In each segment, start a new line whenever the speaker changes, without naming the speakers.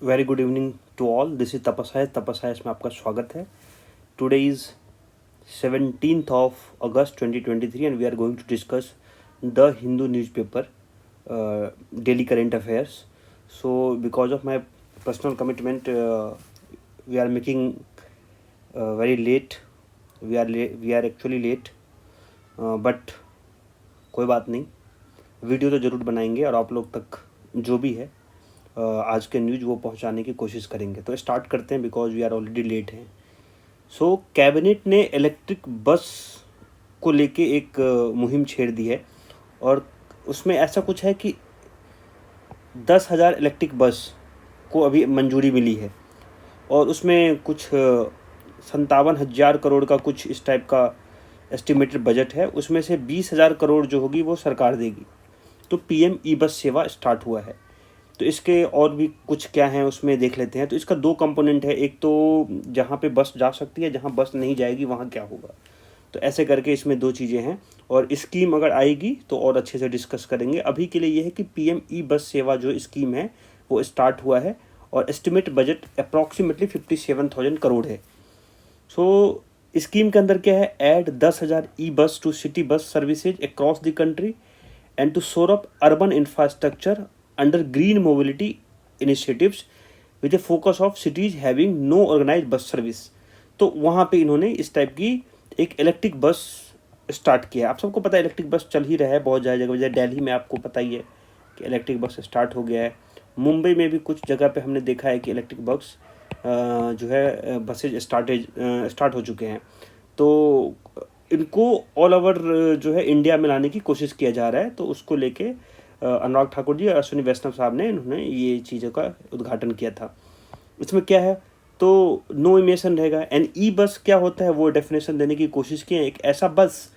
Very good evening to all. This is तपसायस में आपका स्वागत है. Today is 17th of August 2023 and we are going to discuss the Hindu newspaper daily current affairs. So because of my personal commitment, we are making very late. We are actually late, but कोई बात नहीं, video तो ज़रूर बनाएंगे और आप लोग तक जो भी है आज के न्यूज़ वो पहुंचाने की कोशिश करेंगे. तो स्टार्ट करते हैं because we are already late हैं. सो कैबिनेट ने इलेक्ट्रिक बस को लेके एक मुहिम छेड़ दी है और उसमें ऐसा कुछ है कि 10,000 इलेक्ट्रिक बस को अभी मंजूरी मिली है और उसमें कुछ 57,000 करोड़ का कुछ इस टाइप का एस्टिमेटेड बजट है. उसमें से 20,000 करोड़ जो होगी वो सरकार देगी. तो पीएम ई बस सेवा स्टार्ट हुआ है. तो इसके और भी कुछ क्या हैं उसमें देख लेते हैं. तो इसका दो कंपोनेंट है. एक तो जहाँ पे बस जा सकती है, जहाँ बस नहीं जाएगी वहाँ क्या होगा. तो ऐसे करके इसमें दो चीज़ें हैं और स्कीम अगर आएगी तो और अच्छे से डिस्कस करेंगे. अभी के लिए ये है कि पीएम ई बस सेवा जो स्कीम है वो स्टार्ट हुआ है और एस्टिमेट बजट अप्रॉक्सीमेटली 57,000 करोड़ है. सो स्कीम के अंदर क्या है, add 10,000 E bus to city bus services across the country and to shore up urban infrastructure under green mobility initiatives with a focus of cities having no organized bus service. तो वहाँ पे इन्होंने इस type की एक electric bus start किया. आप सबको पता है इलेक्ट्रिक बस चल ही रहा है बहुत जगह. जैसे दिल्ली में आपको पता ही है कि इलेक्ट्रिक बस स्टार्ट हो गया है. मुंबई में भी कुछ जगह पे हमने देखा है कि इलेक्ट्रिक बस जो है बसेज स्टार्ट हो चुके हैं. तो इनको ऑल ओवर जो है इंडिया में लाने की कोशिश किया जा रहा है. तो उसको लेके अनुराग ठाकुर जी और अश्विनी वैष्णव साहब ने इन्होंने ये चीज़ों का उद्घाटन किया था. इसमें क्या है, तो नो इमिशन रहेगा. एंड ई बस क्या होता है वो डेफिनेशन देने की कोशिश की है. एक ऐसा बस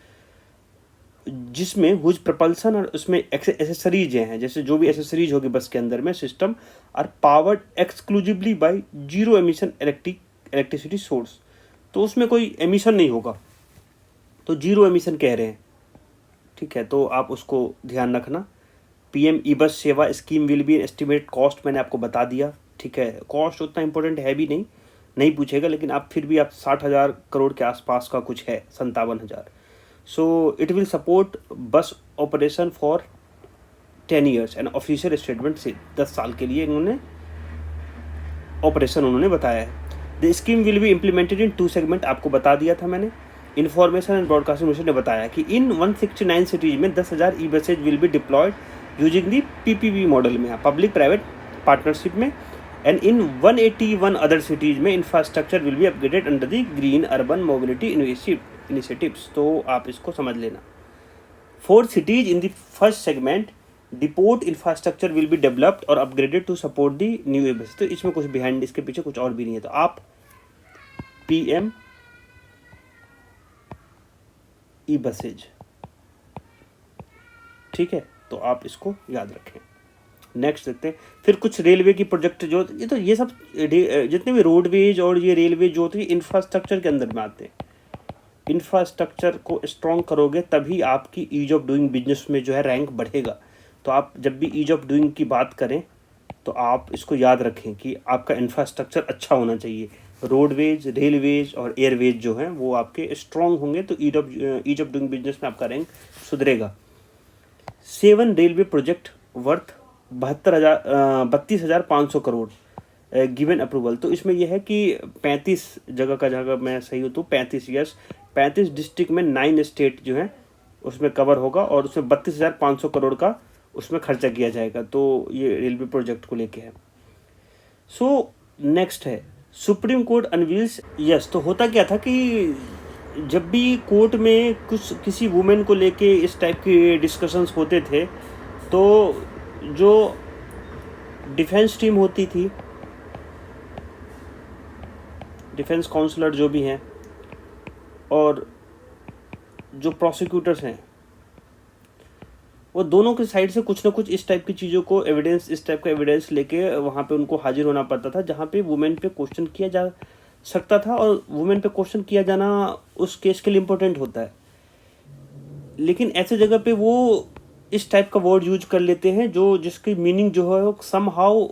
जिसमें हुज प्रपल्सन और उसमें एसेसरीज हैं, जैसे जो भी एसेसरीज होगी बस के अंदर में system are powered exclusively by zero emission electricity source. तो उसमें कोई एमिशन नहीं होगा, तो जीरो एमिशन कह रहे हैं. ठीक है, तो आप उसको ध्यान रखना. पीएम ई बस सेवा scheme will be estimate cost मैंने आपको बता दिया. ठीक है, कॉस्ट उतना इंपॉर्टेंट है भी नहीं पूछेगा, लेकिन आप फिर भी आप 60,000 करोड़ के आसपास का कुछ है, 57,000. सो इट विल सपोर्ट बस operation for 10 years and official statement से 10 साल के लिए इन्होंने ऑपरेशन उन्होंने बताया है. The scheme will be implemented in 2 segment. आपको बता दिया था मैंने. इन्फॉर्मेशन एंड ब्रॉडकास्टिंग मिनिस्टर ने बताया कि इन 169 सिटीज में 10,000 E buses will be deployed using the PPP model में, पब्लिक प्राइवेट पार्टनरशिप में. एंड इन 181 अदर सिटीज़ में infrastructure will be upgraded under the green urban mobility initiatives. तो आप इसको समझ लेना. 4 cities in the first segment depot infrastructure will be developed और upgraded to support the new bus. तो इसमें कुछ बिहाइंड, इसके पीछे कुछ और भी नहीं है. तो आप पीएम ई बसेज, ठीक है, तो आप इसको याद रखें. नेक्स्ट देखते हैं. फिर कुछ रेलवे की प्रोजेक्ट जो ये सब जितने भी रोडवेज और ये रेलवे जो होती है इंफ्रास्ट्रक्चर के अंदर में आते हैं. इंफ्रास्ट्रक्चर को स्ट्रॉन्ग करोगे तभी आपकी ईज ऑफ डूइंग बिजनेस में जो है रैंक बढ़ेगा. तो आप जब भी ईज ऑफ डूइंग की बात करें तो आप इसको याद रखें कि आपका इंफ्रास्ट्रक्चर अच्छा होना चाहिए. रोडवेज, रेलवेज और एयरवेज जो हैं वो आपके स्ट्रॉन्ग होंगे तो ईज ऑफ डूइंग बिजनेस में आपका रैंक सुधरेगा. 7 railway project worth 32,500 crore given approval. तो इसमें यह है कि 35 जगह का, जगह मैं सही हूँ तो 35 डिस्ट्रिक्ट में 9 स्टेट जो है उसमें कवर होगा और उसमें 32,500 करोड़ का उसमें खर्चा किया जाएगा. तो ये रेलवे प्रोजेक्ट को लेके है. सो नेक्स्ट है सुप्रीम कोर्ट अनवील्स. यस, तो होता क्या था कि जब भी कोर्ट में किसी वुमेन को लेके इस टाइप के डिस्कशंस होते थे तो जो डिफेंस टीम होती थी, डिफेंस काउंसलर जो भी हैं और जो प्रोसिक्यूटर्स हैं, वो दोनों के साइड से कुछ ना कुछ इस टाइप की चीज़ों को एविडेंस, इस टाइप का एविडेंस लेके वहाँ पे उनको हाजिर होना पड़ता था जहाँ पे वुमेन पे क्वेश्चन किया जा सकता था. और वुमेन पे क्वेश्चन किया जाना उस केस के लिए इम्पोर्टेंट होता है. लेकिन ऐसे जगह पे वो इस टाइप का वर्ड यूज कर लेते हैं जो जिसकी मीनिंग जो है वो समहाउ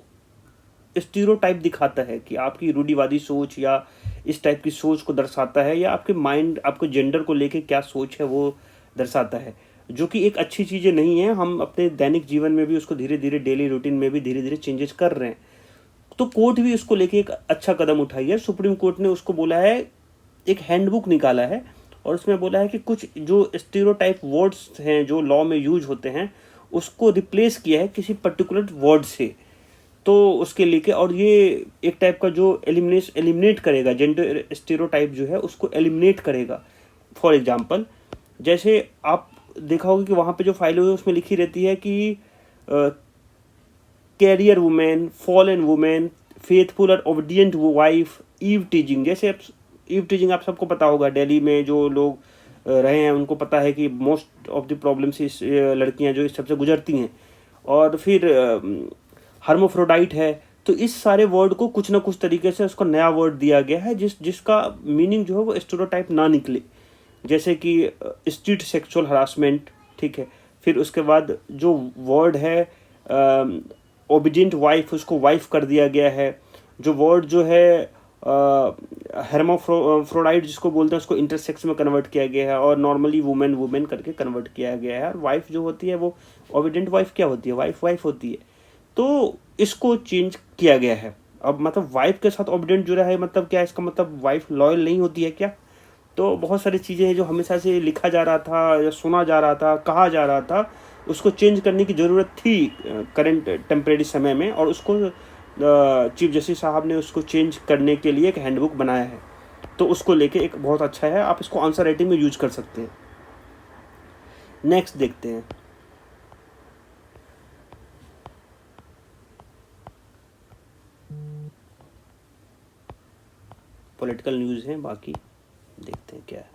स्टीरियोटाइप दिखाता है कि आपकी रूढ़िवादी सोच या इस टाइप की सोच को दर्शाता है, या आपके माइंड, आपको जेंडर को लेके क्या सोच है वो दर्शाता है, जो कि एक अच्छी चीज़ें नहीं है। हम अपने दैनिक जीवन में भी उसको धीरे धीरे, डेली रूटीन में भी धीरे धीरे चेंजेस कर रहे हैं। तो कोर्ट भी उसको लेके एक अच्छा कदम उठाई है। सुप्रीम कोर्ट ने उसको बोला है, एक हैंडबुक निकाला है और उसमें बोला है कि कुछ जो स्टीरियोटाइप वर्ड्स हैं जो लॉ में यूज होते हैं उसको रिप्लेस किया है किसी पर्टिकुलर वर्ड से। तो उसके लेके, और ये एक टाइप का जो एलिमिनेट करेगा, जेंडर स्टीरियोटाइप जो है उसको एलिमिनेट करेगा। फॉर एग्जांपल, जैसे आप देखा होगा कि वहाँ पे जो फाइल हुई है उसमें लिखी रहती है कि career women, fallen women, faithful और ओबीडियंट वाइफ, ईव टीजिंग। जैसे ईव टीजिंग आप सबको पता होगा, दिल्ली में जो लोग रहे हैं उनको पता है कि मोस्ट ऑफ द प्रॉब्लम्स इस लड़कियां जो इस सबसे गुजरती हैं। और फिर हर्मोफ्रोडाइट है। तो इस सारे वर्ड को कुछ ना कुछ तरीके से उसको नया वर्ड दिया गया है जिसका मीनिंग जो है वो स्टीरियोटाइप ना निकले। जैसे कि स्ट्रीट सेक्सुअल हरासमेंट, ठीक है। फिर उसके बाद जो वर्ड है ओबीडियंट वाइफ, उसको वाइफ कर दिया गया है। जो वर्ड जो है हेर्माफ्रोडाइट जिसको बोलते हैं उसको इंटरसेक्स में कन्वर्ट किया गया है, और नॉर्मली वुमेन वुमेन करके कन्वर्ट किया गया है। और वाइफ जो होती है वो ओबीडियंट वाइफ क्या होती है, वाइफ वाइफ होती है। तो इसको चेंज किया गया है। अब मतलब वाइफ के साथ ओबीडियंट जुड़ा है, मतलब क्या, इसका मतलब वाइफ लॉयल नहीं होती है क्या? तो बहुत सारी चीज़ें हैं जो हमेशा से लिखा जा रहा था या सुना जा रहा था, कहा जा रहा था, उसको चेंज करने की ज़रूरत थी करंट टेम्परेरी समय में। और उसको चीफ जस्टिस साहब ने उसको चेंज करने के लिए एक हैंडबुक बनाया है। तो उसको लेके एक बहुत अच्छा है, आप इसको आंसर राइटिंग में यूज कर सकते हैं। नेक्स्ट देखते हैं। पॉलिटिकल न्यूज़ है, बाकी देखते हैं क्या है।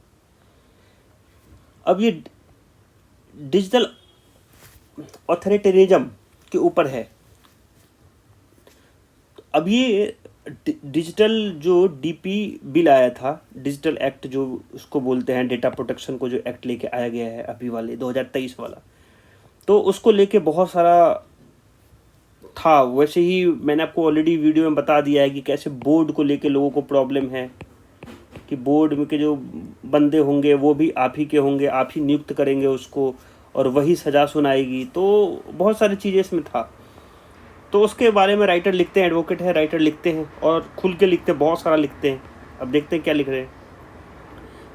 अब ये डिजिटल ऑथोरिटेरिज्म के ऊपर है। अब ये डिजिटल जो डीपी बिल आया था, डिजिटल एक्ट जो उसको बोलते हैं, डेटा प्रोटेक्शन को जो एक्ट लेके आया गया है अभी वाले 2023 वाला, तो उसको लेके बहुत सारा था। वैसे ही मैंने आपको ऑलरेडी वीडियो में बता दिया है कि कैसे बोर्ड को लेके लोगों को प्रॉब्लम है, कि बोर्ड में के जो बंदे होंगे वो भी आप ही के होंगे, आप ही नियुक्त करेंगे उसको और वही सज़ा सुनाएगी। तो बहुत सारी चीज़ें इसमें था। तो उसके बारे में राइटर लिखते हैं, एडवोकेट है, राइटर लिखते हैं और खुल के लिखते हैं, बहुत सारा लिखते हैं। अब देखते हैं क्या लिख रहे हैं।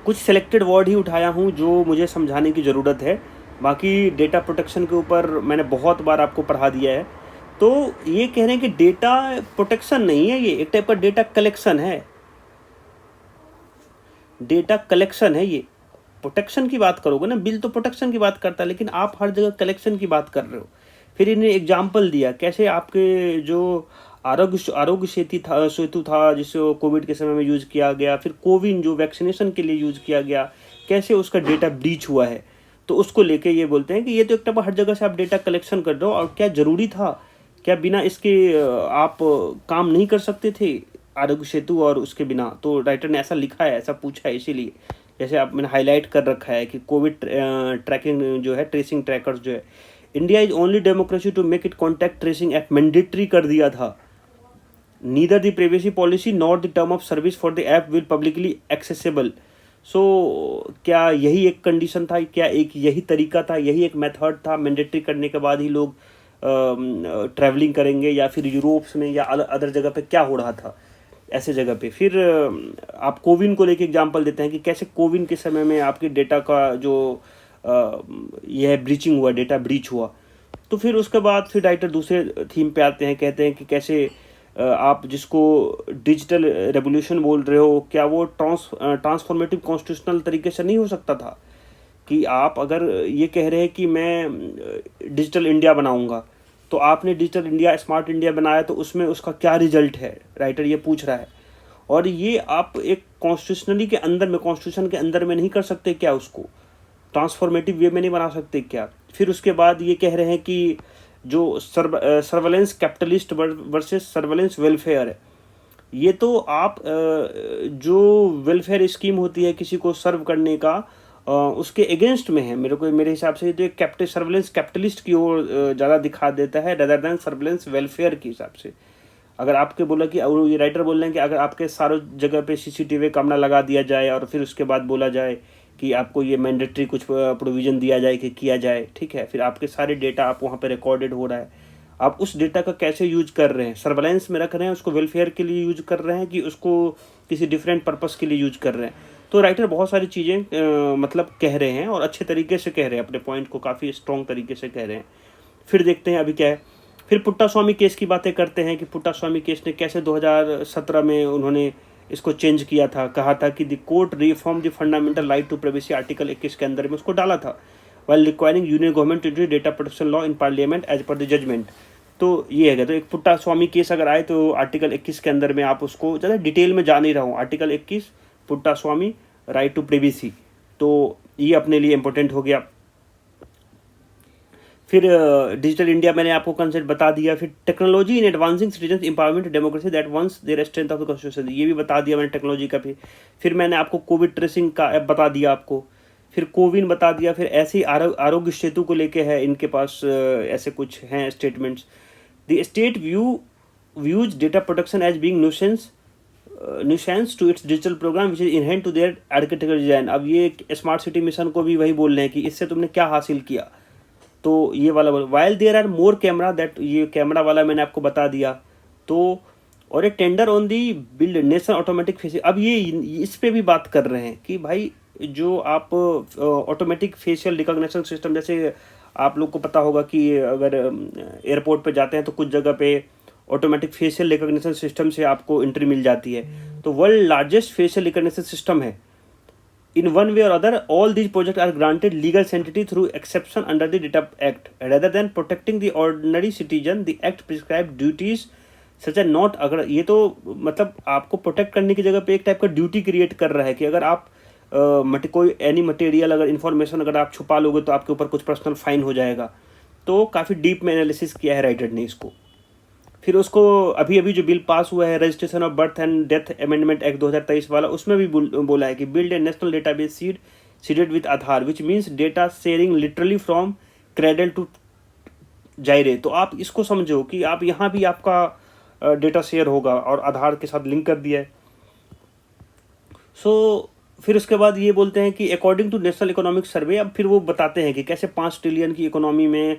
कुछ सिलेक्टेड वर्ड ही उठाया हूँ जो मुझे समझाने की ज़रूरत है, बाकी डेटा प्रोटेक्शन के ऊपर मैंने बहुत बार आपको पढ़ा दिया है। तो ये कह रहे हैं कि डेटा प्रोटेक्शन नहीं है, ये एक टाइप का डेटा कलेक्शन है। डेटा कलेक्शन है ये। प्रोटेक्शन की बात करोगे ना, बिल तो प्रोटेक्शन की बात करता है, लेकिन आप हर जगह कलेक्शन की बात कर रहे हो। फिर इन्हें एग्जाम्पल दिया कैसे आपके जो आरोग्य सेतु था जिसे कोविड के समय में यूज़ किया गया, फिर कोविन जो वैक्सीनेशन के लिए यूज़ किया गया, कैसे उसका डेटा ब्रीच हुआ है। तो उसको लेके ये बोलते हैं कि ये तो एक टाइप हर जगह से आप डेटा कलेक्शन कर रहे हो, और क्या ज़रूरी था, क्या बिना इसके आप काम नहीं कर सकते थे आरोग्य सेतु और उसके बिना? तो राइटर ने ऐसा लिखा है, ऐसा पूछा है, इसीलिए जैसे आप मैंने हाईलाइट कर रखा है कि कोविड ट्रैकिंग जो है, ट्रेसिंग ट्रैकर्स जो है, India is only democracy to make it contact tracing app mandatory कर दिया था। Neither the privacy policy not the term of service for the app will publicly accessible. So क्या यही एक कंडीशन था, क्या एक यही तरीका था, यही एक मेथड था, मैंडेटरी करने के बाद ही लोग ट्रैवलिंग करेंगे, या फिर यूरोप्स में या अदर जगह पे क्या हो रहा था ऐसे जगह पे? फिर आप कोविन को लेके एग्जांपल देते हैं कि कैसे कोविन के समय में आपके डेटा का जो यह ब्रीचिंग हुआ, डेटा ब्रीच हुआ। तो फिर उसके बाद फिर राइटर दूसरे थीम पे आते हैं, कहते हैं कि कैसे आप जिसको डिजिटल रेवोल्यूशन बोल रहे हो, क्या वो ट्रांसफॉर्मेटिव कॉन्स्टिट्यूशनल तरीके से नहीं हो सकता था? कि आप अगर ये कह रहे हैं कि मैं डिजिटल इंडिया बनाऊंगा, तो आपने डिजिटल इंडिया, स्मार्ट इंडिया बनाया, तो उसमें उसका क्या रिजल्ट है, राइटर ये पूछ रहा है। और ये आप एक कॉन्स्टिट्यूशनली के अंदर में, कॉन्स्टिट्यूशन के अंदर में नहीं कर सकते क्या? उसको ट्रांसफॉर्मेटिव वे में नहीं बना सकते क्या? फिर उसके बाद ये कह रहे हैं कि जो surveillance capitalist versus surveillance welfare है, ये तो आप जो वेलफेयर स्कीम होती है किसी को सर्व करने का, उसके अगेंस्ट में है। मेरे हिसाब से तो सर्वेलेंस कैपिटलिस्ट की ओर ज़्यादा दिखा देता है, रदर देन सर्वेलेंस वेलफेयर के हिसाब से। अगर आपके बोला कि, और ये राइटर बोल रहे हैं कि अगर आपके सारों जगह पे CCTV कैमरा लगा दिया जाए और फिर उसके बाद बोला जाए कि आपको ये मैंडेटरी कुछ प्रोविज़न दिया जाए कि किया जाए, ठीक है, फिर आपके सारे डेटा आप वहाँ पे रिकॉर्डेड हो रहा है, आप उस डेटा का कैसे यूज कर रहे हैं, सर्वेलेंस में रख रहे हैं, उसको वेलफेयर के लिए यूज कर रहे हैं कि उसको किसी डिफरेंट पर्पस के लिए यूज कर रहे हैं। तो राइटर बहुत सारी चीज़ें मतलब कह रहे हैं और अच्छे तरीके से कह रहे हैं, अपने पॉइंट को काफ़ी स्ट्रॉन्ग तरीके से कह रहे हैं। फिर देखते हैं अभी क्या है। फिर पुट्टास्वामी केस की बातें करते हैं कि पुट्टास्वामी केस ने कैसे 2017 में उन्होंने इसको चेंज किया था, कहा था कि the court reform the fundamental right to privacy, article 21 के अंदर में उसको डाला था, while requiring union government to introduce data protection law in parliament as per the judgment. तो ये है। तो एक पुट्टास्वामी केस अगर आए तो आर्टिकल 21 के अंदर में आप उसको ज़्यादा डिटेल में जा नहीं रहा हूँ, article 21 Puttaswamy right to privacy, तो ये अपने लिए इंपॉर्टेंट हो गया। फिर डिजिटल इंडिया मैंने आपको कंसेप्ट बता दिया। फिर technology in advancing citizen empowerment democracy that once there strength of the constitution, ये भी बता दिया मैंने टेक्नोलॉजी का भी। फिर मैंने आपको कोविड ट्रेसिंग का ऐप बता दिया आपको, फिर कोविन बता दिया। फिर ऐसे ही आरोग्य सेतु को लेके है, इनके पास ऐसे कुछ हैं statements. The state views data protection as being nuisance to its digital program which is inherent to their architecture design. अब ये स्मार्ट सिटी मिशन को भी वही बोल रहे हैं कि इससे तुमने क्या हासिल किया, तो ये वाला while there are more camera that, ये कैमरा वाला मैंने आपको बता दिया। तो और a tender on the build national automatic facial, अब ये इस पे भी बात कर रहे हैं कि भाई जो आप ऑटोमेटिक फेशियल रिकॉग्निशन सिस्टम, जैसे आप लोग को पता होगा कि अगर एयरपोर्ट पे जाते हैं तो कुछ जगह पे ऑटोमेटिक फेशियल रिकॉग्निशन सिस्टम से आपको एंट्री मिल जाती है, तो world largest facial recognition system है। In one way or other, all these projects are granted legal sanctity through exception under the Data Act. Rather than protecting the ordinary citizen, the Act prescribes duties such as not, अगर ये तो मतलब आपको protect करने की जगह पे एक टाइप का ड्यूटी क्रिएट कर रहा है कि अगर आप कोई एनी मटेरियल, अगर इन्फॉर्मेशन अगर आप छुपा लोगे तो आपके ऊपर कुछ पर्सनल फाइन हो जाएगा। तो काफ़ी डीप में एनालिसिस किया है राइटर ने इसको। फिर उसको अभी जो बिल पास हुआ है registration of birth and death amendment act 2023 वाला, उसमें भी बोला है कि build a national database seeded with Aadhaar which means data sharing literally from cradle to grave. तो आप इसको समझो कि आप यहाँ भी आपका डेटा शेयर होगा और आधार के साथ लिंक कर दिया है। फिर उसके बाद ये बोलते हैं कि according to national economic survey, अब फिर वो बताते हैं कि कैसे 5 ट्रिलियन की इकोनॉमी में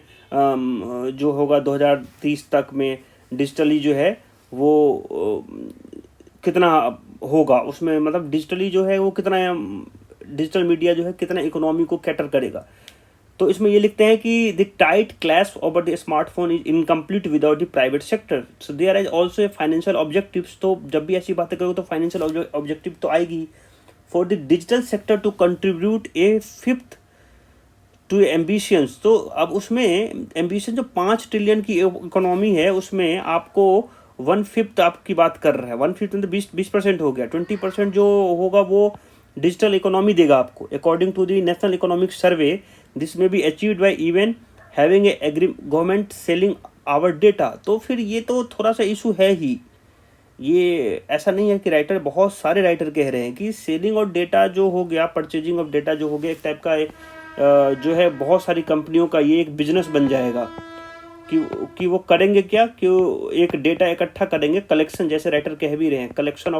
जो होगा 2030 तक में डिजिटली जो है वो कितना होगा, उसमें मतलब डिजिटली जो है वो कितना, डिजिटल मीडिया जो है कितना इकोनॉमी को कैटर करेगा। तो इसमें ये लिखते हैं कि the tight clash over the smartphone is incomplete without the private sector, so there is also a financial objectives. तो जब भी ऐसी बातें करोगे तो फाइनेंशियल ऑब्जेक्टिव तो आएगी। For the digital sector to contribute a fifth to ambitions, तो अब उसमें एम्बिशन जो 5 ट्रिलियन की इकोनॉमी है उसमें आपको 1/5 आपकी बात कर रहा है। 1/5 मतलब 20% हो गया। 20% जो होगा वो डिजिटल इकोनॉमी देगा आपको। According to the national economic survey this may be achieved by even having a government selling our data. तो फिर ये तो थोड़ा सा इशू है ही, ये ऐसा नहीं है कि राइटर, बहुत सारे राइटर कह रहे हैं कि सेलिंग ऑफ डेटा जो हो गया, परचेजिंग ऑफ डेटा जो हो गया, एक टाइप का जो है बहुत सारी कंपनियों का ये एक बिजनेस बन जाएगा कि वो करेंगे क्या, कि एक डेटा इकट्ठा करेंगे, कलेक्शन, जैसे राइटर कह भी रहे हैं, कलेक्शन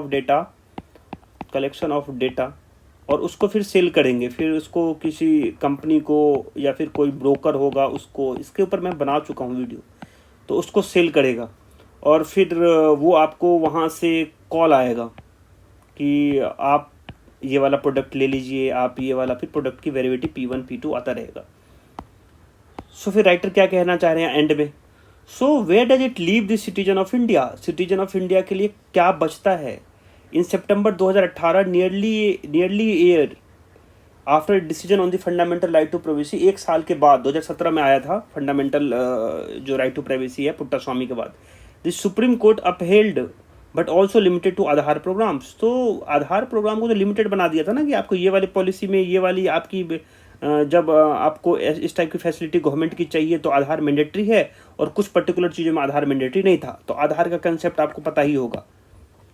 ऑफ डेटा, और उसको फिर सेल करेंगे, फिर उसको किसी कंपनी को या फिर कोई ब्रोकर होगा उसको, इसके ऊपर मैं बना चुका हूँ वीडियो, तो उसको सेल करेगा और फिर वो आपको वहाँ से कॉल आएगा कि आप ये वाला प्रोडक्ट ले लीजिए, आप ये वाला, फिर प्रोडक्ट की वेरिएटी P1 P2 आता रहेगा। सो फिर राइटर क्या कहना चाह रहे हैं एंड में, so where does it leave the citizen of India, citizen of India के लिए क्या बचता है। In September 2018 nearly year after decision on the fundamental right to privacy, 1 साल के बाद 2017 में आया था फंडामेंटल जो राइट टू प्राइवेसी है पुट्टास्वामी के बाद, the Supreme Court upheld but also limited to Aadhaar programs. तो आधार प्रोग्राम को तो लिमिटेड बना दिया था ना कि आपको ये वाली पॉलिसी में ये वाली आपकी जब आपको इस टाइप की फैसिलिटी गवर्नमेंट की चाहिए तो आधार मैंडेटरी है, और कुछ पर्टिकुलर चीज़ों में आधार मैंडेटरी नहीं था। तो आधार का कंसेप्ट आपको पता ही होगा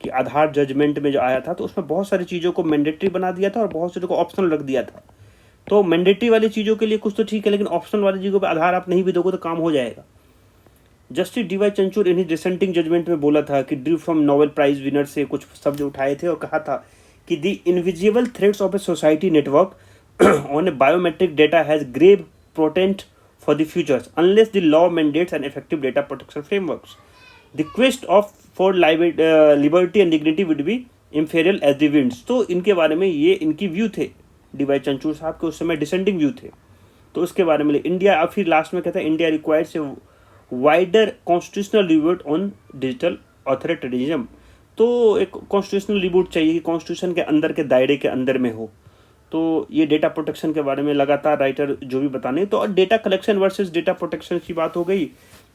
कि आधार जजमेंट में जो आया था तो उसमें बहुत सारी चीज़ों को मैंडेटरी बना दिया था और बहुत चीज़ों को ऑप्शनल रख दिया था। तो मैंडेटरी वाली चीज़ों के लिए कुछ तो ठीक है, लेकिन ऑप्शनल वाली चीज़ों पर आधार आप नहीं भी दोगे तो काम हो जाएगा। Justice D Y Chandrachud in dissenting judgment में बोला था कि drew from Nobel prize winner से कुछ शब्द उठाए थे और कहा था कि the invisible threats of a society network on a biometric data has grave potent for the futures unless the law mandates an effective data protection frameworks. The quest for liberty and dignity would be imperial as the winds. तो इनके बारे में ये इनकी view थे, D Y चंचूर साहब के उस समय डिसेंडिंग व्यू थे. तो उसके बारे में इंडिया, अब फिर लास्ट में कहता है India requires a wider constitutional reboot on digital authoritarianism. तो एक कॉन्स्टिट्यूशनल रिबूट चाहिए कि कॉन्स्टिट्यूशन के अंदर के दायरे के अंदर में हो. तो ये डेटा प्रोटेक्शन के बारे में लगातार राइटर जो भी बताने, तो data collection versus data protection की बात हो गई,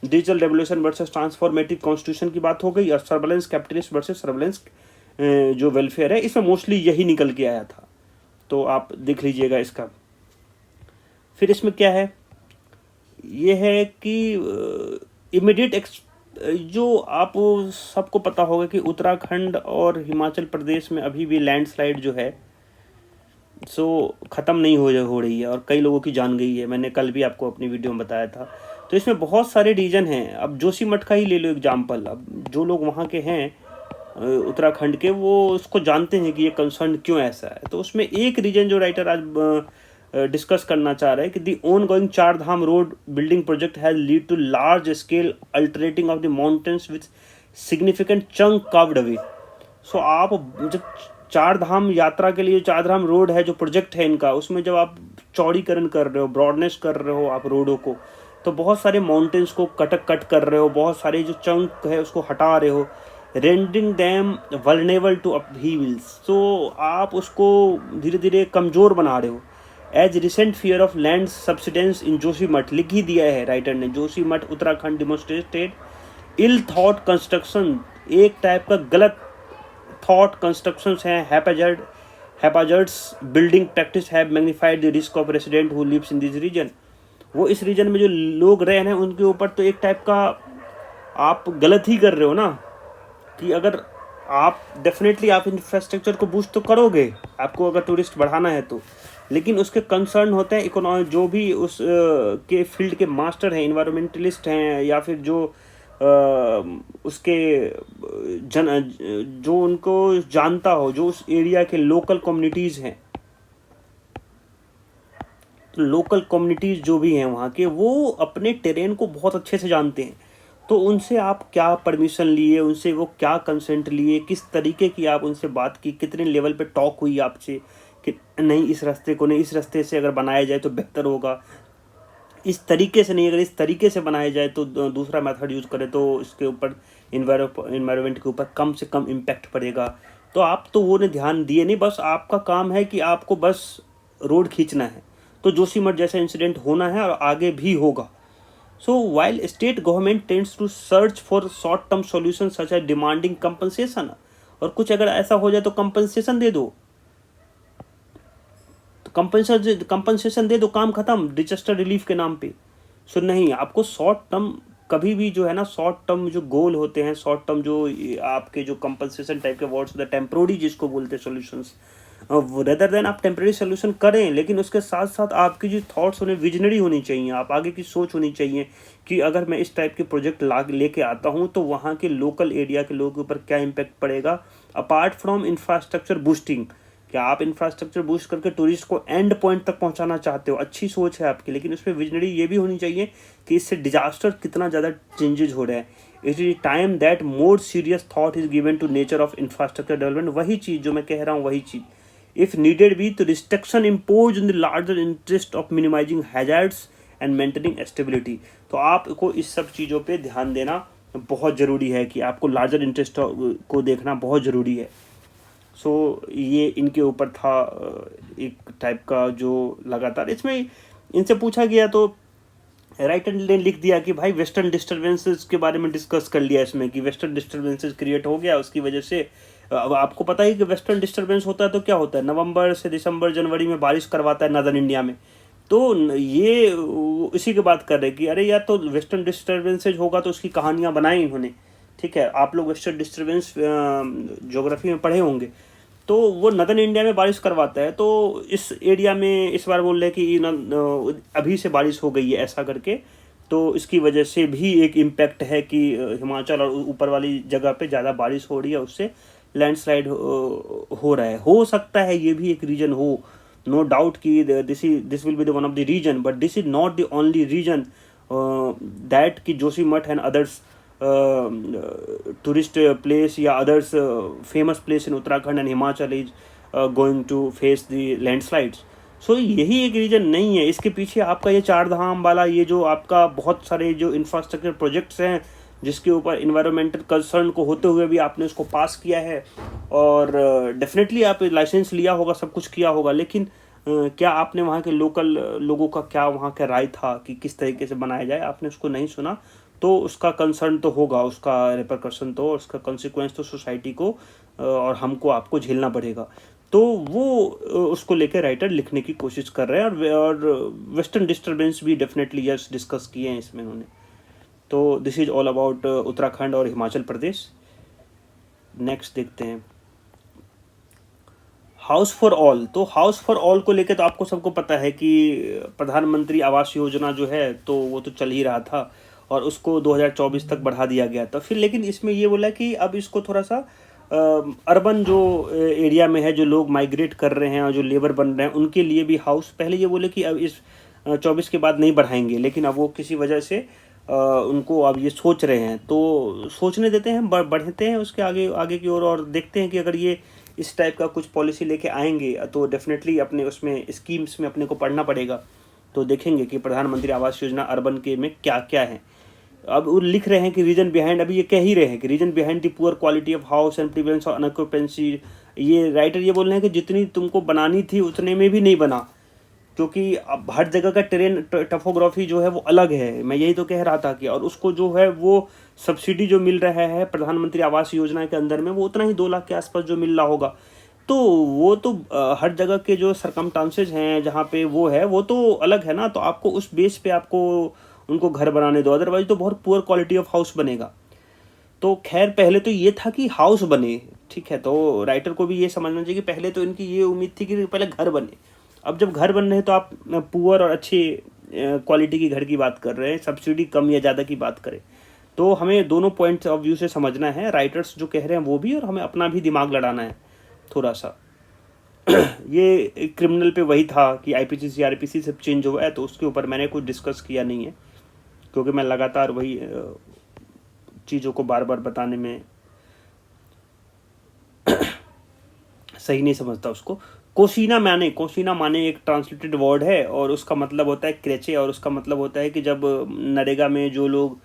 digital revolution versus transformative constitution की बात हो गई, और सर्वेलेंस कैपिटलिस्ट वर्सेस सर्वेलेंस जो वेलफेयर है, इसमें मोस्टली यही निकल के आया था. तो आप देख लीजिएगा इसका. फिर इसमें क्या है, ये है कि इमीडिएट जो आप सबको पता होगा कि उत्तराखंड और हिमाचल प्रदेश में अभी भी लैंडस्लाइड जो है ख़त्म नहीं हो रही है और कई लोगों की जान गई है. मैंने कल भी आपको अपनी वीडियो में बताया था. तो इसमें बहुत सारे रीजन हैं. अब जोशीमठ का ही ले लो एग्जाम्पल. अब जो लोग वहाँ के हैं उत्तराखंड के, वो उसको जानते हैं कि ये कंसर्न क्यों ऐसा है. तो उसमें एक रीजन जो राइटर आज डिस्कस करना चाह रहे हैं कि दी on going Char Dham road building project has lead to large scale altering of the mountains with significant chunk carved away. So आप जब चार धाम यात्रा के लिए चार धाम रोड है जो प्रोजेक्ट है इनका, उसमें जब आप चौड़ीकरण कर रहे हो, ब्रॉडनेस कर रहे हो आप रोडों को, तो बहुत सारे माउंटेन्स को कट कर रहे हो, बहुत सारे जो चंक है उसको हटा रहे हो, rending them vulnerable to upheavals. तो आप उसको धीरे धीरे कमज़ोर बना रहे हो. As recent fear of land subsidence in Joshimath, लिख ही दिया है राइटर ने, Joshimath Uttarakhand demonstrated ill thought construction, एक टाइप का गलत थॉट कंस्ट्रक्शंस हैं, haphazards building practice have magnified the risk of resident who lives in this region. वो इस रीजन में जो लोग रह रहे हैं उनके ऊपर तो एक टाइप का आप गलत ही कर रहे हो ना. कि अगर आप डेफिनेटली आप इंफ्रास्ट्रक्चर को बूस्ट तो करोगे, आपको अगर टूरिस्ट बढ़ाना है तो, लेकिन उसके कंसर्न होते हैं इकोनॉमी, जो भी उस के फील्ड के मास्टर हैं, इन्वायरमेंटलिस्ट हैं, या फिर जो उसके जो उनको जानता हो, जो उस एरिया के लोकल कम्युनिटीज़ हैं. तो लोकल कम्युनिटीज़ जो भी हैं वहाँ के, वो अपने टेरेन को बहुत अच्छे से जानते हैं. तो उनसे आप क्या परमिशन लिए, उनसे वो क्या कंसेंट लिए, किस तरीके की आप उनसे बात की, कितने लेवल पे टॉक हुई आपसे कि नहीं इस रास्ते को नहीं, इस रास्ते से अगर बनाया जाए तो बेहतर होगा, इस तरीके से नहीं, अगर इस तरीके से बनाया जाए तो दूसरा मेथड यूज़ करें तो इसके ऊपर इन्वायरमेंट के ऊपर कम से कम इम्पैक्ट पड़ेगा. तो आप तो वो ने ध्यान दिए नहीं, बस आपका काम है कि आपको बस रोड खींचना है. तो जोशीमठ जैसा इंसिडेंट होना है और आगे भी होगा. So while state government tends to search for short term solution such as demanding compensation, और कुछ अगर ऐसा हो जाए तो कंपनसेशन दे दो, कंपनसेशन दे दो, काम खत्म, डिजास्टर रिलीफ के नाम पे. सो नहीं, आपको शॉर्ट टर्म कभी भी जो है ना, शॉर्ट टर्म जो गोल होते हैं, शॉर्ट टर्म जो आपके जो कंपनसेशन टाइप के वर्ड्स, द टेम्प्रोरी जिसको बोलते हैं सॉल्यूशंस, रेदर देन आप टेम्प्रेरी सोल्यूशन करें, लेकिन उसके साथ साथ आपकी जो थॉट्स होने विजनरी होनी चाहिए, आप आगे की सोच होनी चाहिए कि अगर मैं इस टाइप के प्रोजेक्ट लेके आता हूँ तो वहाँ के लोकल एरिया के लोगों के ऊपर क्या इम्पैक्ट पड़ेगा. अपार्ट फ्रॉम इंफ्रास्ट्रक्चर बूस्टिंग, क्या आप इंफ्रास्ट्रक्चर बूस्ट करके टूरिस्ट को एंड पॉइंट तक पहुंचाना चाहते हो, अच्छी सोच है आपकी, लेकिन उसमें विजनरी ये भी होनी चाहिए कि इससे डिजास्टर कितना ज़्यादा चेंजेज हो रहा है. It is time that more serious thought is given to nature of infrastructure development. वही चीज़ जो मैं कह रहा हूँ, वही चीज़, इफ़ नीडेड भी तो restriction impose in the larger interest of minimising hazards and maintaining stability. तो आपको इस सब चीज़ों पे ध्यान देना बहुत ज़रूरी है कि आपको लार्जर इंटरेस्ट को देखना बहुत ज़रूरी है. सो ये इनके ऊपर था एक टाइप का जो लगातार इसमें इनसे पूछा गया, तो राइटर ने लिख दिया कि भाई वेस्टर्न डिस्टर्बेंसेस के बारे में डिस्कस कर लिया इसमें कि वेस्टर्न डिस्टर्बेंसेस क्रिएट हो गया, उसकी वजह से अब आपको पता ही कि वेस्टर्न डिस्टर्बेंस होता है तो क्या होता है, नवंबर से दिसंबर जनवरी में बारिश करवाता है नदर्न इंडिया में. तो ये इसी की बात कर रहे हैं कि अरे यार, तो वेस्टर्न डिस्टर्बेंसेज होगा तो उसकी कहानियाँ बनाई इन्होंने. ठीक है, आप लोग वेस्टर्न डिस्टर्बेंस ज्योग्राफी में पढ़े होंगे. तो वो नदर्न इंडिया में बारिश करवाता है, तो इस एरिया में इस बार बोल रहे हैं कि अभी से बारिश हो गई है ऐसा करके. तो इसकी वजह से भी एक इम्पैक्ट है कि हिमाचल और ऊपर वाली जगह पे ज़्यादा बारिश हो रही है, उससे लैंडस्लाइड हो रहा है। हो सकता है ये भी एक रीजन हो, नो डाउट कि this will be the one of the reason, but this is not the only reason that कि Joshimath and others tourist place या others famous place in Uttarakhand and Himachal is going to face the landslides. So यही एक reason नहीं है, इसके पीछे आपका ये चार धाम वाला ये जो आपका बहुत सारे जो इंफ्रास्ट्रक्चर प्रोजेक्ट्स हैं जिसके ऊपर इन्वायरमेंटल कंसर्न को होते हुए भी आपने उसको पास किया है, और डेफिनेटली आप लाइसेंस लिया होगा, सब कुछ किया होगा, लेकिन क्या आपने वहाँ के लोकल लोगों का क्या वहाँ का राय था कि किस तरीके से बनाया जाए, आपने उसको नहीं सुना, तो उसका कंसर्न तो होगा, उसका रिपरकशन तो, उसका कॉन्सिक्वेंस तो सोसाइटी को और हमको आपको झेलना पड़ेगा। तो वो उसको लेकर राइटर लिखने की कोशिश कर रहे हैं, और वेस्टर्न डिस्टर्बेंस भी डेफिनेटली यस डिस्कस किए हैं इसमें उन्होंने। तो this is all about Uttarakhand और हिमाचल प्रदेश। नेक्स्ट देखते हैं हाउस फॉर ऑल। तो हाउस फॉर ऑल को लेकर तो आपको सबको पता है कि प्रधानमंत्री आवास योजना जो है तो वो तो चल ही रहा था, और उसको 2024 तक बढ़ा दिया गया था फिर, लेकिन इसमें ये बोला कि अब इसको थोड़ा सा अर्बन जो एरिया में है, जो लोग माइग्रेट कर रहे हैं और जो लेबर बन रहे हैं उनके लिए भी हाउस, पहले ये बोले कि अब इस 24 के बाद नहीं बढ़ाएंगे, लेकिन अब वो किसी वजह से उनको अब ये सोच रहे हैं, तो सोचने देते हैं, बढ़ते हैं उसके आगे आगे की ओर, और देखते हैं कि अगर ये इस टाइप का कुछ पॉलिसी लेके आएंगे तो डेफिनेटली अपने उसमें स्कीम्स में अपने को पढ़ना पड़ेगा, तो देखेंगे कि प्रधानमंत्री आवास योजना अर्बन के में क्या क्या है। अब वो लिख रहे हैं कि रीजन बिहाइंड, अभी ये कह ही रहे हैं कि reason behind the poor quality of house and prevalence of unoccupancy. ये राइटर ये बोल रहे हैं कि जितनी तुमको बनानी थी उतने में भी नहीं बना, क्योंकि अब हर जगह का टेरेन टफोग्राफी जो है वो अलग है, मैं यही तो कह रहा था कि, और उसको जो है वो सब्सिडी जो मिल रहा है प्रधानमंत्री आवास योजना के अंदर में वो उतना ही 2 लाख के आसपास जो मिल रहा होगा, तो वो तो हर जगह के जो सरकमस्टांसेस हैं जहाँ पे वो है वो तो अलग है ना, तो आपको उस बेस पे आपको उनको घर बनाने दो, अदरवाइज तो बहुत पुअर क्वालिटी ऑफ हाउस बनेगा। तो खैर पहले तो ये था कि हाउस बने, ठीक है, तो राइटर को भी ये समझना चाहिए कि पहले तो इनकी ये उम्मीद थी कि पहले घर बने, अब जब घर बन रहे हैं तो आप पुअर और अच्छी क्वालिटी की घर की बात कर रहे हैं, सब्सिडी कम या ज़्यादा की बात करें, तो हमें दोनों पॉइंट्स ऑफ व्यू से समझना है, राइटर्स जो कह रहे हैं वो भी, और हमें अपना भी दिमाग लड़ाना है थोड़ा सा। ये क्रिमिनल पे वही था कि आईपीसी सीआरपीसी सब चेंज हुआ है, तो उसके ऊपर मैंने कुछ डिस्कस किया नहीं है, क्योंकि मैं लगातार वही चीज़ों को बार बार बताने में सही नहीं समझता उसको। कोशिना माने एक ट्रांसलेटेड वर्ड है, और उसका मतलब होता है क्रेचे, और उसका मतलब होता है कि जब नरेगा में जो लोग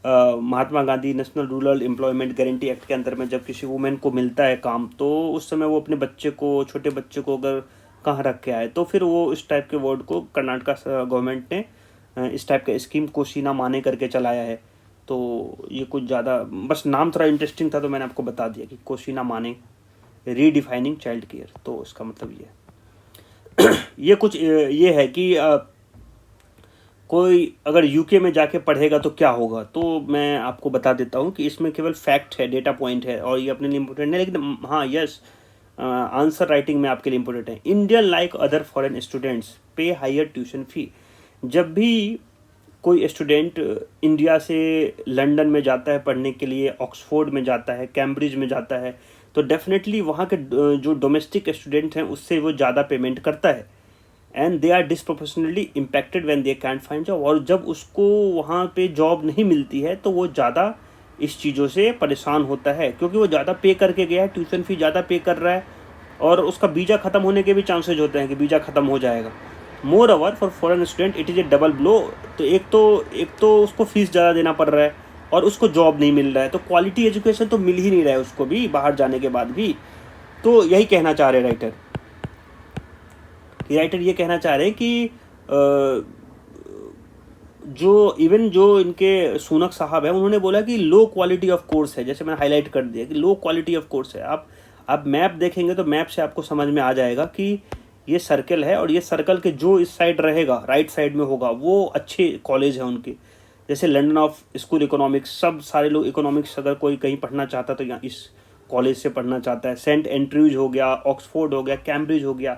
Mahatma Gandhi national rural employment guarantee act के अंदर में जब किसी वुमेन को मिलता है काम, तो उस समय वो अपने बच्चे को, छोटे बच्चे को अगर कहाँ रख के आए, तो फिर वो इस टाइप के वर्ड को कर्नाटका गवर्नमेंट ने इस टाइप का स्कीम कोशिना माने करके चलाया है। तो ये कुछ ज़्यादा बस नाम थोड़ा इंटरेस्टिंग था, तो मैंने आपको बता दिया कि कोशिना माने रीडिफाइनिंग चाइल्ड केयर, तो इसका मतलब ये है। ये कुछ ये है कि कोई अगर यूके में जाके पढ़ेगा तो क्या होगा, तो मैं आपको बता देता हूँ कि इसमें केवल फैक्ट है, डेटा पॉइंट है, और ये अपने लिए इम्पोर्टेंट है, लेकिन हाँ यस आंसर राइटिंग में आपके लिए इम्पोर्टेंट है। Indian like other foreign students पे हायर ट्यूशन फी। जब भी कोई स्टूडेंट इंडिया से लंदन में जाता है पढ़ने के लिए, ऑक्सफोर्ड में जाता है, कैम्ब्रिज में जाता है, तो डेफिनेटली वहाँ के जो डोमेस्टिक स्टूडेंट हैं उससे वो ज़्यादा पेमेंट करता है, and they are disproportionately impacted when they can't find job. और जब उसको वहाँ पे जॉब नहीं मिलती है तो वो ज़्यादा इस चीज़ों से परेशान होता है, क्योंकि वो ज़्यादा पे करके गया है, ट्यूशन फी ज़्यादा पे कर रहा है, और उसका वीज़ा ख़त्म होने के भी चांसेज होते हैं कि वीज़ा ख़त्म हो जाएगा। More over for foreign student it is A double blow. तो एक तो उसको फीस ज़्यादा देना पड़ रहा है, और उसको जॉब नहीं मिल रहा है, तो क्वालिटी एजुकेशन तो मिल ही नहीं रहा है उसको भी बाहर जाने के बाद भी। तो यही कहना चाह रहे राइटर ये कहना चाह रहे हैं कि जो इनके सुनक साहब है उन्होंने बोला कि लो क्वालिटी ऑफ कोर्स है, जैसे मैंने हाईलाइट कर दिया कि लो क्वालिटी ऑफ कोर्स है। आप मैप देखेंगे तो मैप से आपको समझ में आ जाएगा कि ये सर्कल है, और ये सर्कल के जो इस साइड रहेगा, राइट साइड में होगा, वो अच्छे कॉलेज हैं उनके, जैसे लंदन ऑफ स्कूल इकोनॉमिक्स, सब सारे लोग इकोनॉमिक्स अगर कोई कहीं पढ़ना चाहता तो यहाँ इस कॉलेज से पढ़ना चाहता है। सेंट एंड्रयूज हो गया, ऑक्सफोर्ड हो गया, कैम्ब्रिज हो गया,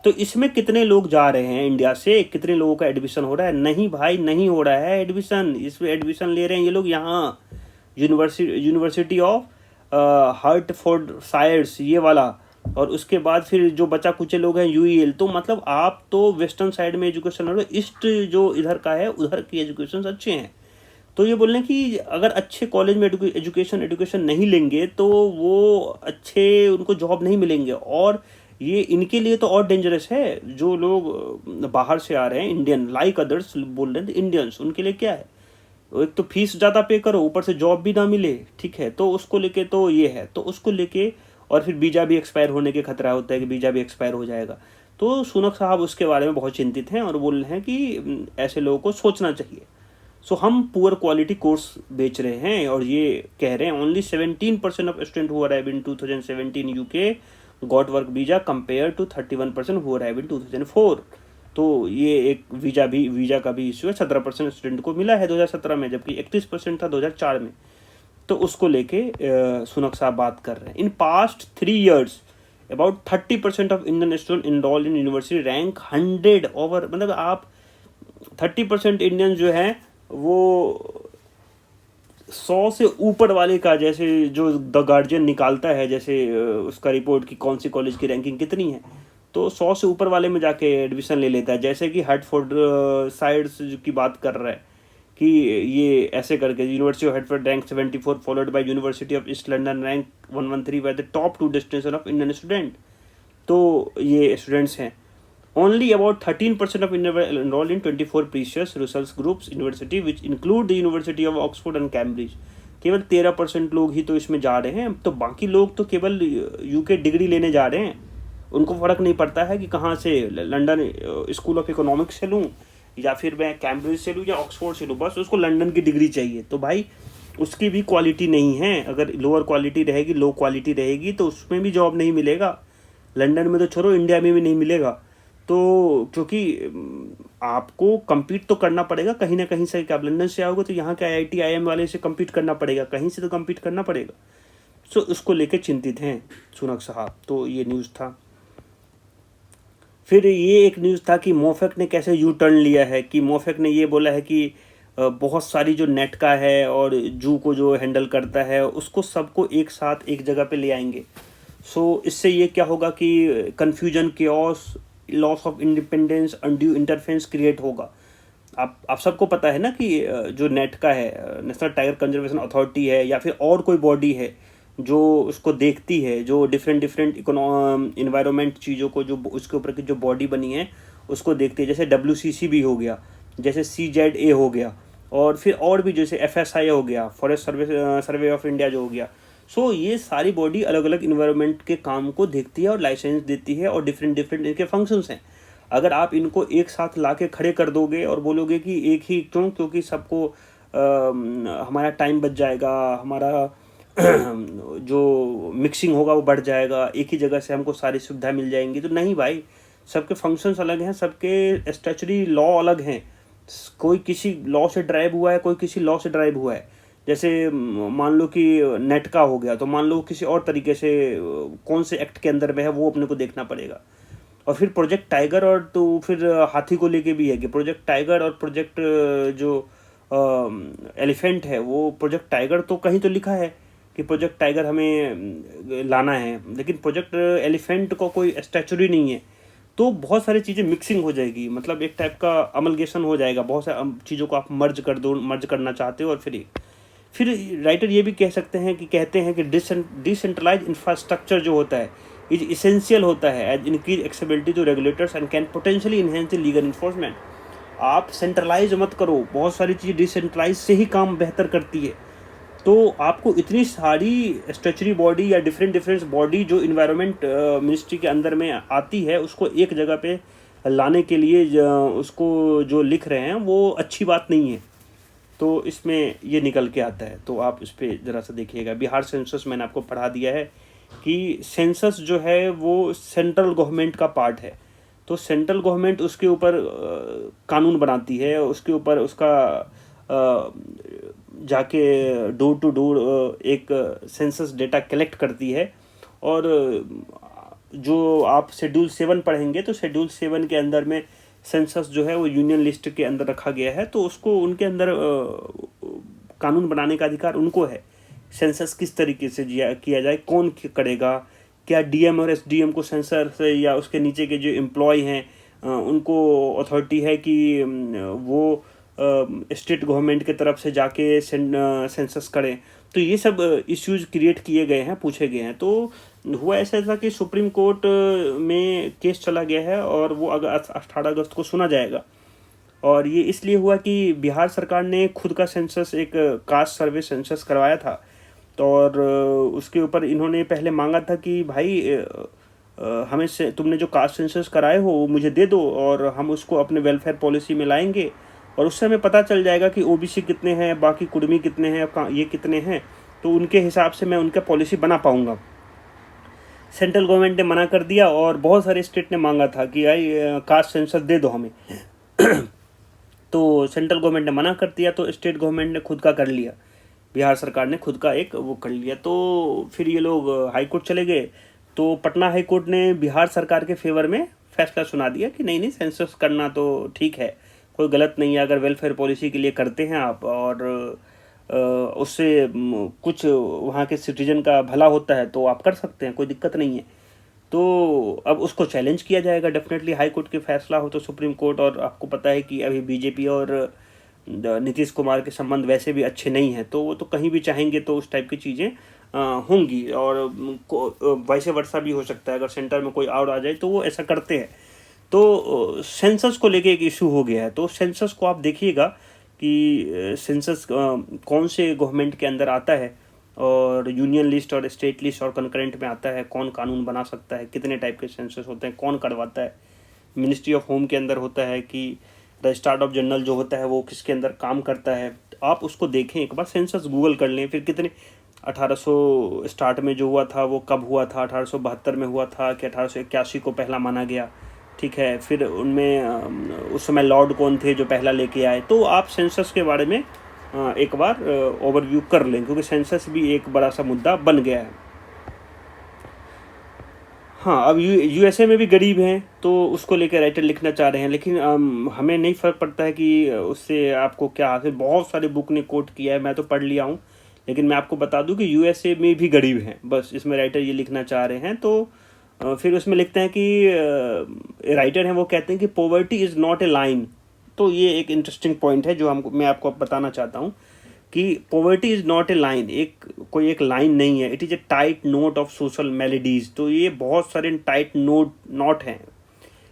तो इसमें कितने लोग जा रहे हैं इंडिया से, कितने लोगों का एडमिशन हो रहा है? नहीं भाई, नहीं हो रहा है एडमिशन। इसमें एडमिशन ले रहे हैं ये लोग यहाँ यूनिवर्सिटी ऑफ हर्टफोर्ड शायर्स, ये वाला। और उसके बाद फिर जो बचा कुचे लोग हैं यूईएल। तो मतलब आप तो वेस्टर्न साइड में एजुकेशन ले रहे हो, ईस्ट जो इधर का है उधर की एजुकेशन अच्छे हैं। तो ये बोल रहे हैं कि अगर अच्छे कॉलेज में एजुकेशन नहीं लेंगे तो वो अच्छे उनको जॉब नहीं मिलेंगे। और ये इनके लिए तो और डेंजरस है, जो लोग बाहर से आ रहे हैं इंडियन, लाइक अदर्स बोल रहे हैं इंडियंस, उनके लिए क्या है, एक तो फीस ज़्यादा पे करो, ऊपर से जॉब भी ना मिले, ठीक है। तो उसको लेके तो ये है, तो उसको लेके और फिर वीज़ा भी एक्सपायर होने के खतरा होता है कि वीज़ा भी एक्सपायर हो जाएगा। तो सुनक साहब उसके बारे में बहुत चिंतित हैं और बोल रहे हैं कि ऐसे लोगों को सोचना चाहिए। सो हम पुअर क्वालिटी कोर्स बेच रहे हैं और ये कह रहे हैं only 17% of student who arrive in 2017 UK got work visa compare to 31% who arrive in 2004। तो ये एक वीजा का भी इश्यू है, 17% स्टूडेंट को मिला है 2017 में, जबकि 31% था 2004 में। तो उसको लेके सुनक साहब बात कर रहे हैं। In past 3 years about 30% of Indian student enrolled in university rank 100 over. मतलब आप 30% इंडियन जो हैं वो 100 से ऊपर वाले का, जैसे जो द गार्जियन निकालता है, जैसे उसका रिपोर्ट कि कौन सी कॉलेज की रैंकिंग कितनी है, तो 100 से ऊपर वाले में जाके एडमिशन ले लेता है। जैसे कि हर्टफोर्ड साइड्स की बात कर रहा है कि ये ऐसे करके university of Hertford rank 74 followed by university of east London rank 113 by the top 2 destination of Indian student. तो ये स्टूडेंट्स हैं। Only about 13% of Indians were enrolled in 24 prestigious research groups university which include the University of Oxford and Cambridge। केवल 13% लोग ही तो इसमें जा रहे हैं, तो बाकी लोग तो केवल यूके डिग्री लेने जा रहे हैं। उनको फ़र्क नहीं पड़ता है कि कहाँ से, लंदन स्कूल ऑफ इकोनॉमिक्स से लूँ या फिर मैं कैम्ब्रिज से लूँ या ऑक्सफोर्ड से लूँ, बस उसको लंदन की डिग्री चाहिए। तो भाई उसकी भी क्वालिटी नहीं है। अगर लोअर क्वालिटी रहेगी, लो क्वालिटी रहेगी, तो उसमें भी जॉब नहीं मिलेगा। लंदन में तो छोड़ो, इंडिया में भी नहीं मिलेगा। तो क्योंकि आपको compete तो करना पड़ेगा कहीं ना कहीं से। क्या आप लंदन से आओगे तो यहाँ के IIT IIM वाले से compete करना पड़ेगा, कहीं से तो compete करना पड़ेगा। सो उसको लेके चिंतित हैं सुनक साहब। तो ये न्यूज़ था। फिर ये एक न्यूज़ था कि मोफेक ने कैसे यू टर्न लिया है, कि मोफेक ने ये बोला है कि बहुत सारी जो नेट का है और जू को जो हैंडल करता है उसको सबको एक साथ एक जगह पे ले आएंगे। सो इससे ये क्या होगा कि confusion, chaos, loss of independence, undue interference create होगा। आप सबको पता है ना कि जो नेट का है, नेशनल टाइगर कंजर्वेशन अथॉरिटी है या फिर और कोई बॉडी है जो उसको देखती है, जो डिफरेंट इन्वायरमेंट चीज़ों को, जो उसके ऊपर की जो बॉडी बनी है उसको देखती है। जैसे WCC भी हो गया, जैसे CZA हो गया, और फिर और भी जैसे FSI हो गया, फॉरेस्ट सर्वे ऑफ इंडिया जो हो गया। सो ये सारी बॉडी अलग अलग इन्वायरमेंट के काम को देखती है और लाइसेंस देती है और डिफरेंट इनके फंक्शंस हैं। अगर आप इनको एक साथ ला के खड़े कर दोगे और बोलोगे कि एक ही, क्योंकि सबको हमारा टाइम बच जाएगा, हमारा जो मिक्सिंग होगा वो बढ़ जाएगा, एक ही जगह से हमको सारी सुविधा मिल जाएंगी। तो नहीं भाई, सबके फंक्शंस अलग हैं, सबके स्टैच्यूटरी लॉ अलग हैं। कोई किसी लॉ से ड्राइव हुआ है, कोई किसी लॉ से ड्राइव हुआ है। जैसे मान लो कि नेट का हो गया, तो मान लो किसी और तरीके से कौन से एक्ट के अंदर में है वो अपने को देखना पड़ेगा। और फिर प्रोजेक्ट टाइगर, और तो फिर हाथी को लेके भी है कि प्रोजेक्ट टाइगर और प्रोजेक्ट जो एलिफेंट है, वो प्रोजेक्ट टाइगर तो कहीं तो लिखा है कि प्रोजेक्ट टाइगर हमें लाना है, लेकिन प्रोजेक्ट एलिफेंट को कोई स्टैच्यूरी नहीं है। तो बहुत सारी चीज़ें मिक्सिंग हो जाएगी, मतलब एक टाइप का अमलगेशन हो जाएगा। बहुत सारी चीज़ों को आप मर्ज करना चाहते हो। और फिर राइटर ये भी कह सकते हैं कि कहते हैं कि डिसेंट्रलाइज इंफ्रास्ट्रक्चर जो होता है इज इसेंशियल होता है as increase accessibility to regulators and can potentially enhance the legal enforcement. आप सेंट्रलाइज मत करो, बहुत सारी चीज़ें डिसेंट्रलाइज से ही काम बेहतर करती है। तो आपको इतनी सारी स्टैच्यूटरी बॉडी या डिफरेंट बॉडी जो इन्वायरमेंट मिनिस्ट्री के अंदर में आती है, उसको एक जगह पे लाने के लिए उसको जो लिख रहे हैं वो अच्छी बात नहीं है। तो इसमें ये निकल के आता है। तो आप इस पर ज़रा सा देखिएगा। बिहार सेंसस मैंने आपको पढ़ा दिया है कि सेंसस जो है वो सेंट्रल गवर्नमेंट का पार्ट है। तो सेंट्रल गवर्नमेंट उसके ऊपर कानून बनाती है, उसके ऊपर उसका जाके डोर टू डोर एक सेंसस डेटा कलेक्ट करती है। और जो आप शेड्यूल 7 पढ़ेंगे तो शेड्यूल 7 के अंदर में सेंसस जो है वो यूनियन लिस्ट के अंदर रखा गया है, तो उसको उनके अंदर कानून बनाने का अधिकार उनको है। सेंसस किस तरीके से किया जाए, कौन करेगा, क्या डीएम और एसडीएम को सेंसर से या उसके नीचे के जो एम्प्लॉय हैं उनको अथॉरिटी है कि वो स्टेट गवर्नमेंट के तरफ से जाके सेंसस करें। तो ये सब इश्यूज क्रिएट किए गए हैं, पूछे गए हैं। तो हुआ ऐसा था कि सुप्रीम कोर्ट में केस चला गया है और वो 18 अगस्त को सुना जाएगा। और ये इसलिए हुआ कि बिहार सरकार ने खुद का सेंसस, एक कास्ट सर्वे सेंसस करवाया था। तो और उसके ऊपर इन्होंने पहले मांगा था कि भाई हमें से तुमने जो कास्ट सेंसस कराए हो वो मुझे दे दो और हम उसको अपने वेलफेयर पॉलिसी में लाएंगे और उससे हमें पता चल जाएगा कि ओबीसी कितने हैं, बाकी कुर्मी कितने हैं, ये कितने हैं, तो उनके हिसाब से मैं उनका पॉलिसी बना पाऊँगा। सेंट्रल गवर्नमेंट ने मना कर दिया और बहुत सारे स्टेट ने मांगा था कि भाई कास्ट सेंसस दे दो हमें। तो सेंट्रल गवर्नमेंट ने मना कर दिया, तो स्टेट गवर्नमेंट ने खुद का कर लिया, बिहार सरकार ने खुद का एक वो कर लिया। तो फिर ये लोग हाई कोर्ट चले गए। तो पटना हाई कोर्ट ने बिहार सरकार के फेवर में फैसला सुना दिया कि नहीं नहीं, सेंसस करना तो ठीक है, कोई गलत नहीं है, अगर वेलफेयर पॉलिसी के लिए करते हैं आप और उससे कुछ वहाँ के सिटीजन का भला होता है तो आप कर सकते हैं, कोई दिक्कत नहीं है। तो अब उसको चैलेंज किया जाएगा डेफिनेटली, हाई कोर्ट के फैसला हो तो सुप्रीम कोर्ट। और आपको पता है कि अभी बीजेपी और नीतीश कुमार के संबंध वैसे भी अच्छे नहीं हैं, तो वो तो कहीं भी चाहेंगे तो उस टाइप की चीज़ें होंगी और वैसे वर्षा भी हो सकता है, अगर सेंटर में कोई और आ जाए तो वो ऐसा करते हैं। तो सेंसस को लेके एक इशू हो गया है। तो सेंसस को आप देखिएगा कि सेंसस कौन से गवर्नमेंट के अंदर आता है और यूनियन लिस्ट और स्टेट लिस्ट और कंकरेंट में आता है, कौन कानून बना सकता है, कितने टाइप के सेंसस होते हैं, कौन करवाता है, मिनिस्ट्री ऑफ होम के अंदर होता है कि रजिस्ट्रार ऑफ जनरल जो होता है वो किसके अंदर काम करता है। आप उसको देखें एक बार, सेंसस गूगल कर लें, फिर कितने 1800 स्टार्ट में जो हुआ था वो कब हुआ था, 1872 में हुआ था कि 1881 को पहला माना गया, ठीक है। फिर उनमें उस समय लॉर्ड कौन थे जो पहला लेके आए। तो आप सेंसस के बारे में एक बार ओवरव्यू कर लें, क्योंकि सेंसस भी एक बड़ा सा मुद्दा बन गया है। हाँ, अब यूएसए में भी गरीब हैं तो उसको लेकर राइटर लिखना चाह रहे हैं, लेकिन हमें नहीं फ़र्क पड़ता है कि उससे आपको क्या हासिल। बहुत सारे बुक ने कोट किया है, मैं तो पढ़ लिया हूँ, लेकिन मैं आपको बता दूं कि यूएसए में भी गरीब हैं, बस इसमें राइटर ये लिखना चाह रहे हैं। तो फिर उसमें लिखते हैं कि राइटर हैं वो कहते हैं कि poverty is not a line. तो ये एक इंटरेस्टिंग पॉइंट है जो मैं आपको बताना चाहता हूँ कि poverty is not a line, कोई एक लाइन नहीं है, it is a tight knot of social maladies. तो ये बहुत सारे टाइट नोट हैं।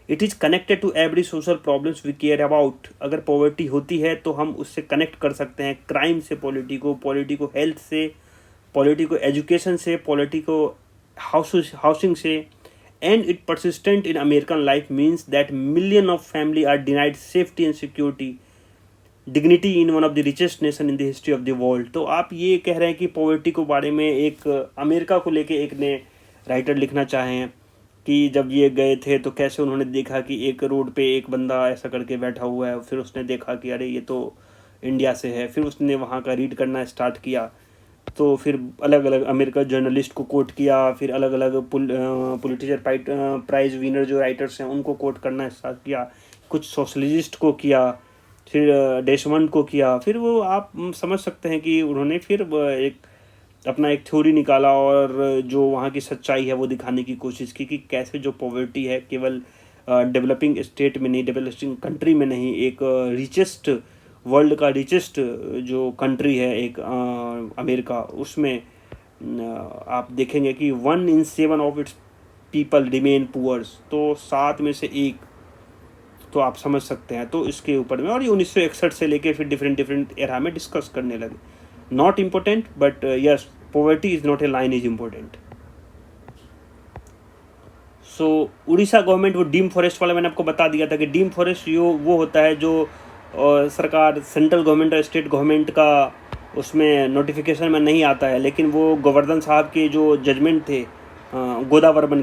It is connected to every social problems we care about. अगर पॉवर्टी होती है तो हम उससे कनेक्ट कर सकते हैं, क्राइम से पॉलिटी को हेल्थ से, पॉलिटी को एजुकेशन से, पॉलिटी को हाउसिंग से। And it persistent in American life means that million of family are denied safety and security, dignity in one of the richest nation in the history of the world. तो आप ये कह रहे हैं कि poverty को बारे में एक अमेरिका को लेके एक ने राइटर लिखना चाहें कि जब ये गए थे तो कैसे उन्होंने देखा कि एक रोड पे एक बंदा ऐसा करके बैठा हुआ है, फिर उसने देखा कि अरे ये तो इंडिया से है, फिर उसने वहाँ का रीड करना स्टार्ट किया। तो फिर अलग अलग अमेरिका जर्नलिस्ट को कोट किया, फिर अलग अलग पुलिटिजर प्राइज विनर जो राइटर्स हैं उनको कोट करना स्टार्ट किया, कुछ सोशलिस्ट को किया, फिर डेसमंड को किया। फिर वो आप समझ सकते हैं कि उन्होंने फिर एक अपना एक थ्योरी निकाला और जो वहाँ की सच्चाई है वो दिखाने की कोशिश की कि कैसे जो पॉवर्टी है केवल डेवलपिंग स्टेट में नहीं, डेवलपिंग कंट्री में नहीं, एक रिचेस्ट वर्ल्ड का रिचेस्ट जो कंट्री है एक अमेरिका, उसमें आप देखेंगे कि 1 in 7 of its people remain poors. तो 7 में से 1, तो आप समझ सकते हैं। तो इसके ऊपर में और ये 1961 से लेके फिर डिफरेंट एरा में डिस्कस करने लगे। Not important but yes, poverty is not a line is important. So Orissa government वो डीम फॉरेस्ट वाला मैंने आपको बता दिया था कि डीम फॉरेस्ट वो होता है जो सरकार, सेंट्रल गवर्नमेंट और स्टेट गवर्नमेंट का उसमें नोटिफिकेशन में नहीं आता है, लेकिन वो गोवर्धन साहब के जो जजमेंट थे, गोदावरमन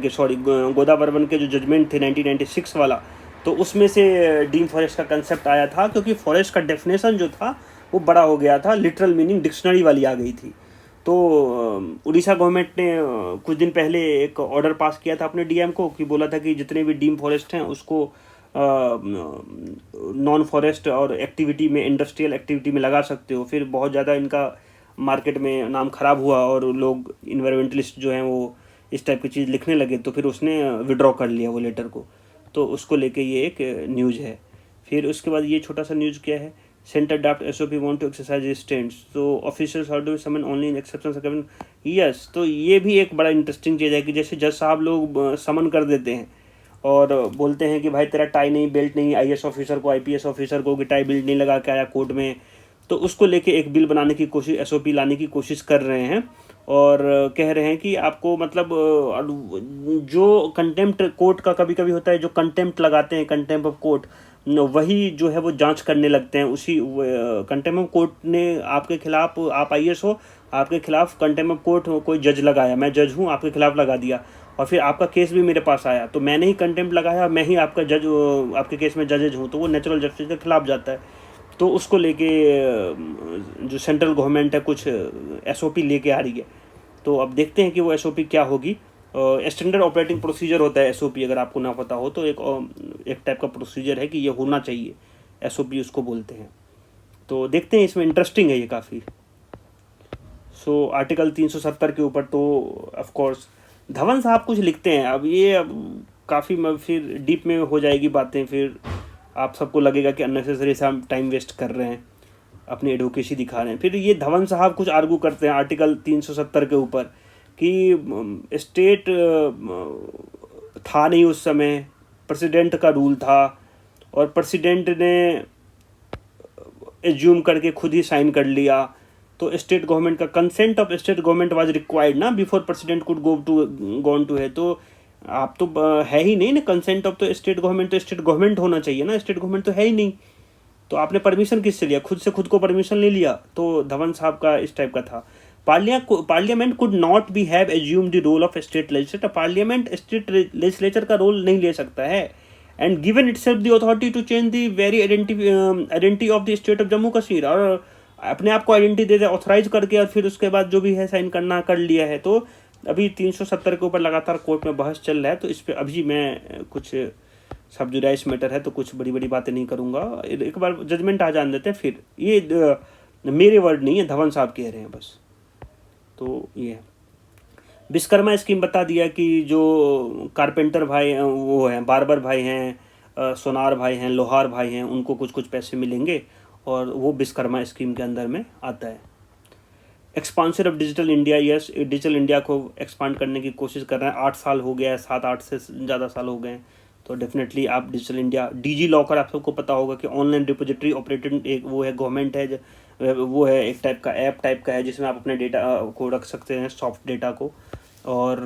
के जो जजमेंट थे 1996 वाला, तो उसमें से डीम फॉरेस्ट का कंसेप्ट आया था, क्योंकि फॉरेस्ट का डेफिनेशन जो था वो बड़ा हो गया था, लिटरल मीनिंग डिक्शनरी वाली आ गई थी। तो उड़ीसा गवर्नमेंट ने कुछ दिन पहले एक ऑर्डर पास किया था अपने डीएम को, कि बोला था कि जितने भी डीम फॉरेस्ट हैं उसको नॉन फॉरेस्ट और एक्टिविटी में, इंडस्ट्रियल एक्टिविटी में लगा सकते हो। फिर बहुत ज़्यादा इनका मार्केट में नाम खराब हुआ और लोग इन्वायरमेंटलिस्ट जो हैं वो इस टाइप की चीज़ लिखने लगे, तो फिर उसने विड्रॉ कर लिया वो लेटर को। तो उसको लेके ये एक न्यूज़ है। फिर उसके बाद ये छोटा सा न्यूज़ क्या है, centre draft SOP want to exercise restraints, तो officials are to summon only in exception. Yes, तो ये भी एक बड़ा इंटरेस्टिंग चीज़ है कि जैसे जज साहब लोग समन कर देते हैं और बोलते हैं कि भाई तेरा टाई नहीं, बेल्ट नहीं, आईएएस ऑफिसर को, आईपीएस ऑफिसर को कि टाई बेल्ट नहीं लगा के आया कोर्ट में, तो उसको लेके एक बिल बनाने की कोशिश, एसओपी लाने की कोशिश कर रहे हैं। और कह रहे हैं कि आपको मतलब जो कंटेम्प्ट कोर्ट का कभी कभी होता है, जो कंटेम्प्ट लगाते हैं, कंटेम्प्ट ऑफ कोर्ट, वही जो है वो जांच करने लगते हैं। उसी कंटेम्प्ट ऑफ कोर्ट ने आपके खिलाफ, आप आईएएस हो, आपके खिलाफ कंटेम्प्ट ऑफ कोर्ट कोई जज लगाया, मैं जज हूँ, आपके खिलाफ लगा दिया, और फिर आपका केस भी मेरे पास आया, तो मैंने ही कंटेम्प्ट लगाया, मैं ही आपका जज, आपके केस में जजेज हूँ, तो वो नेचुरल जस्टिस के खिलाफ जाता है। तो उसको लेके जो सेंट्रल गवर्नमेंट है कुछ एसओपी लेके आ रही है। तो अब देखते हैं कि वो एसओपी क्या होगी। स्टैंडर्ड ऑपरेटिंग प्रोसीजर होता है एसओपी, अगर आपको ना पता हो तो एक टाइप का प्रोसीजर है कि ये होना चाहिए, एसओपी उसको बोलते हैं। तो देखते हैं, इसमें इंटरेस्टिंग है ये काफ़ी। सो आर्टिकल 370 के ऊपर तो ऑफ कोर्स धवन साहब कुछ लिखते हैं। अब ये काफ़ी फिर डीप में हो जाएगी बातें, फिर आप सबको लगेगा कि अननेसेसरी से हम टाइम वेस्ट कर रहे हैं, अपनी एडवोकेसी दिखा रहे हैं। फिर ये धवन साहब कुछ आर्गू करते हैं आर्टिकल 370 के ऊपर कि स्टेट था नहीं उस समय, प्रेसिडेंट का रूल था, और प्रेसिडेंट ने एज्यूम करके खुद ही साइन कर लिया, तो स्टेट गवर्नमेंट का consent of state government was required ना before president could gone to है। तो आप तो है ही नहीं ना कंसेंट ऑफ, तो स्टेट गवर्नमेंट होना चाहिए ना, स्टेट गवर्नमेंट तो है ही नहीं, तो आपने परमिशन किससे लिया, खुद को परमिशन ले लिया। तो धवन साहब का इस टाइप का था। Parliament could not be have assume the role of state legislator, parliament state legislature का रोल नहीं ले सकता है, and given itself the authority to change the very identity of the state of Jammu Kashmir, और अपने आप को आइडेंटिटी दे दे ऑथराइज करके, और फिर उसके बाद जो भी है साइन करना कर लिया है। तो अभी 370 के ऊपर लगातार कोर्ट में बहस चल रहा है, तो इस पर अभी मैं कुछ सब जुडाइस मैटर है तो कुछ बड़ी बड़ी बातें नहीं करूँगा, एक बार जजमेंट आ जान देते हैं। फिर ये मेरे वर्ड नहीं है, धवन साहब कह रहे हैं बस। तो ये विश्वकर्मा स्कीम बता दिया कि जो कारपेंटर भाई वो हैं, बार्बर भाई हैं, सोनार भाई हैं, लोहार भाई हैं, उनको कुछ कुछ पैसे मिलेंगे, और वो विश्वकर्मा स्कीम के अंदर में आता है। Expansion of digital India, yes, digital India को एक्सपांड करने की कोशिश कर रहे हैं। 8 साल हो गया है, 7-8 से ज़्यादा साल हो गए हैं, तो डेफिनेटली आप डिजिटल इंडिया, डीजी लॉकर आप सबको पता होगा कि ऑनलाइन डिपोजिटरी ऑपरेटेड एक वो है, गवर्नमेंट है, वो है एक टाइप का ऐप टाइप का है, जिसमें आप अपने डेटा को रख सकते हैं, सॉफ्ट डेटा को, और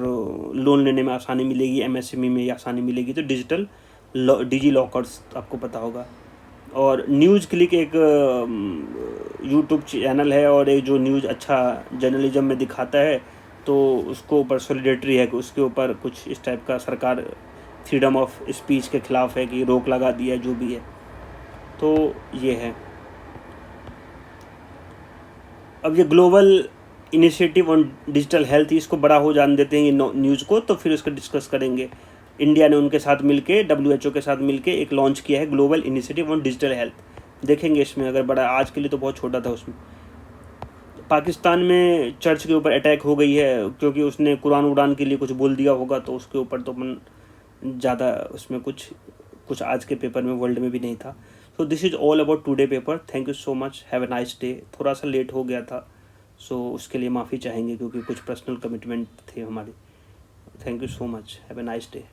लोन लेने में आसानी मिलेगी, एमएसएमई में आसानी मिलेगी। तो डिजिटल डीजी लॉकर्स आपको पता होगा। और न्यूज़ क्लिक एक यूट्यूब चैनल है, और एक जो न्यूज़ अच्छा जर्नलिज्म में दिखाता है, तो उसको ऊपर सॉलिडेटरी है कि उसके ऊपर कुछ इस टाइप का सरकार फ्रीडम ऑफ स्पीच के खिलाफ है कि रोक लगा दिया है, जो भी है। तो ये है। अब ये global initiative on digital health, इसको बड़ा हो जान देते हैं ये न्यूज़ को, तो फिर उसको डिस्कस करेंगे। इंडिया ने उनके साथ मिलके, WHO के साथ मिलके एक लॉन्च किया है global initiative on digital health. देखेंगे इसमें, अगर बड़ा, आज के लिए तो बहुत छोटा था। उसमें पाकिस्तान में चर्च के ऊपर अटैक हो गई है, क्योंकि उसने कुरान उड़ान के लिए कुछ बोल दिया होगा, तो उसके ऊपर तो अपन ज़्यादा उसमें कुछ आज के पेपर में वर्ल्ड में भी नहीं था। So this is all about today paper. Thank you so much, have a nice day. थोड़ा सा लेट हो गया था, सो उसके लिए माफ़ी चाहेंगे, क्योंकि कुछ पर्सनल कमिटमेंट थे हमारे। Thank you so much, have a nice day.